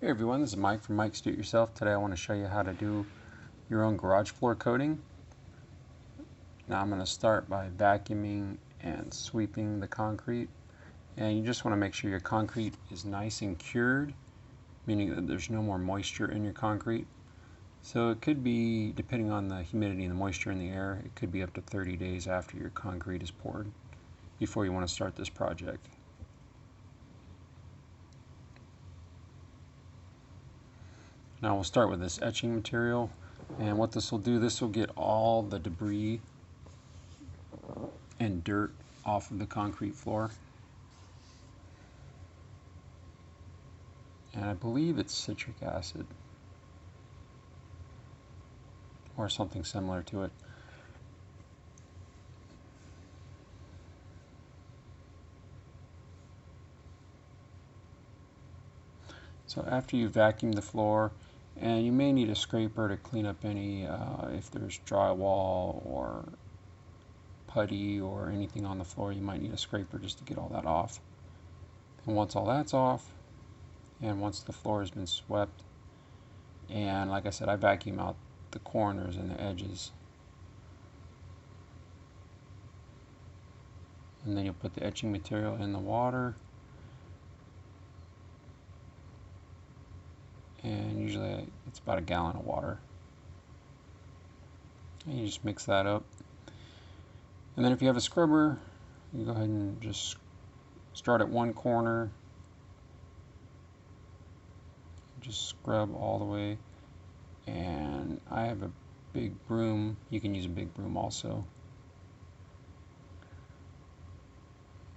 Hey everyone, this is Mike from Mike's Do It Yourself. Today I want to show you how to do your own garage floor coating. Now I'm going to start by vacuuming and sweeping the concrete. And you just want to make sure your concrete is nice and cured, meaning that there's no more moisture in your concrete. So it could be, depending on the humidity and the moisture in the air, it could be up to 30 days after your concrete is poured before you want to start this project. Now we'll start with this etching material, and what this will do, this will get all the debris and dirt off of the concrete floor. And I believe it's citric acid or something similar to it. So after you vacuum the floor, and you may need a scraper to clean up any, if there's drywall or putty or anything on the floor, you might need a scraper just to get all that off. And once all that's off, and once the floor has been swept, and like I said, I vacuum out the corners and the edges. And then you'll put the etching material in the water. And usually it's about a gallon of water. And you just mix that up. And then if you have a scrubber, you go ahead and just start at one corner. Just scrub all the way. And I have a big broom. You can use a big broom also.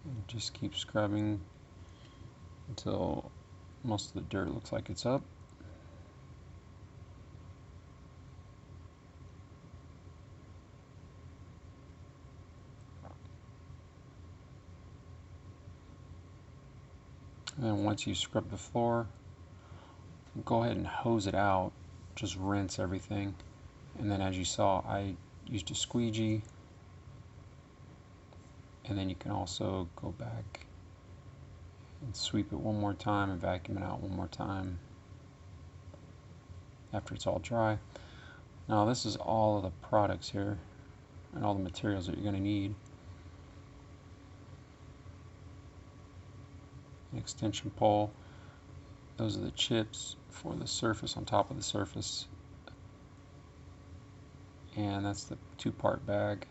And just keep scrubbing until most of the dirt looks like it's up. And then once you scrub the floor, go ahead and hose it out. Just rinse everything. And then as you saw, I used a squeegee. And then you can also go back and sweep it one more time and vacuum it out one more time after it's all dry. Now this is all of the products here and all the materials that you're going to need. An extension pole. Those are the chips for the surface, on top of the surface. And that's the 2-part bag.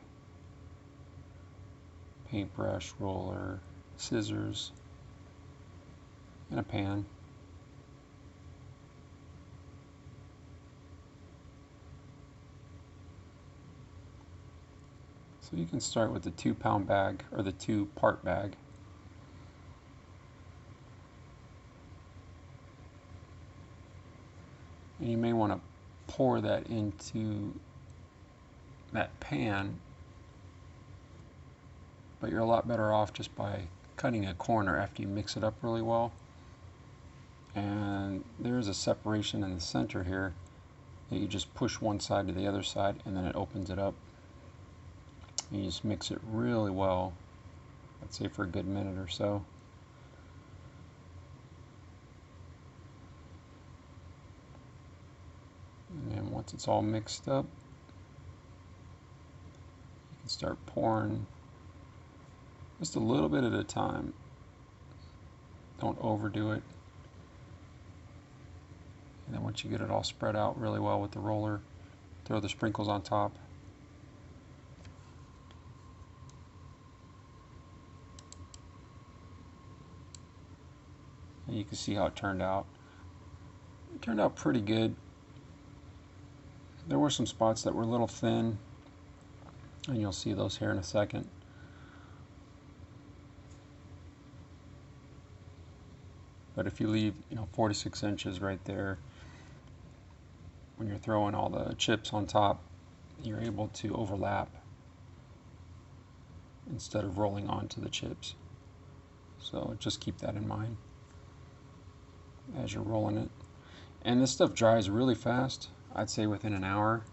Paintbrush, roller, scissors, and a pan. So you can start with the 2-pound bag, or the 2-part bag. And you may want to pour that into that pan, but you're a lot better off just by cutting a corner after you mix it up really well. And there's a separation in the center here that you just push one side to the other side, and then it opens it up. And you just mix it really well, I'd say for a good minute or so. And then once it's all mixed up, you can start pouring just a little bit at a time. Don't overdo it. And then once you get it all spread out really well with the roller, throw the sprinkles on top. And you can see how it turned out. It turned out pretty good. There were some spots that were a little thin, and you'll see those here in a second. But if you leave, 4 to 6 inches right there, when you're throwing all the chips on top, you're able to overlap instead of rolling onto the chips. So just keep that in mind as you're rolling it. And this stuff dries really fast. I'd say within an hour.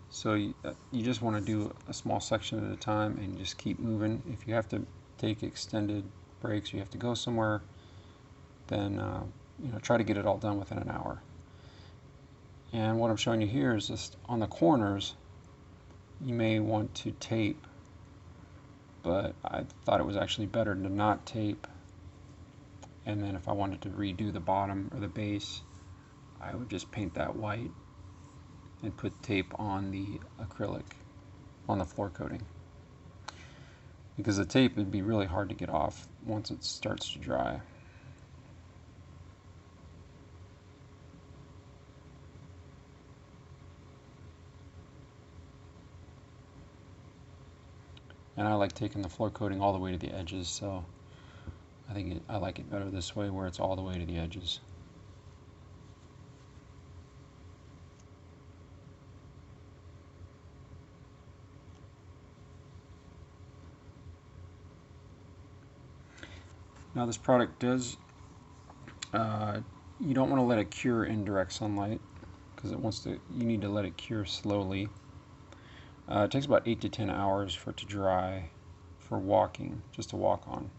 So you just want to do a small section at a time and just keep moving. If you have to take extended breaks, you have to go somewhere, then try to get it all done within an hour. And what I'm showing you here is just on the corners, you may want to tape, but I thought it was actually better to not tape. And then if I wanted to redo the bottom or the base, I would just paint that white and put tape on the acrylic, on the floor coating. Because the tape would be really hard to get off once it starts to dry. And I like taking the floor coating all the way to the edges, so I like it better this way where it's all the way to the edges. Now this product does, you don't want to let it cure in direct sunlight because you need to let it cure slowly. It takes about 8 to 10 hours for it to dry for walking, just to walk on.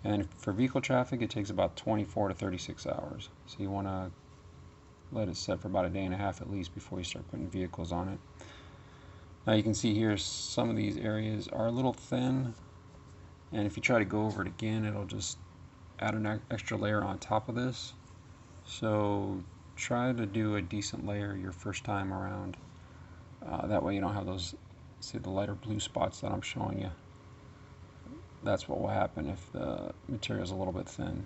And for vehicle traffic, it takes about 24 to 36 hours. So you want to let it set for about a day and a half at least before you start putting vehicles on it. Now you can see here some of these areas are a little thin, and if you try to go over it again, it'll just add an extra layer on top of this. So try to do a decent layer your first time around. That way you don't have those, say, the lighter blue spots that I'm showing you. That's what will happen if the material is a little bit thin.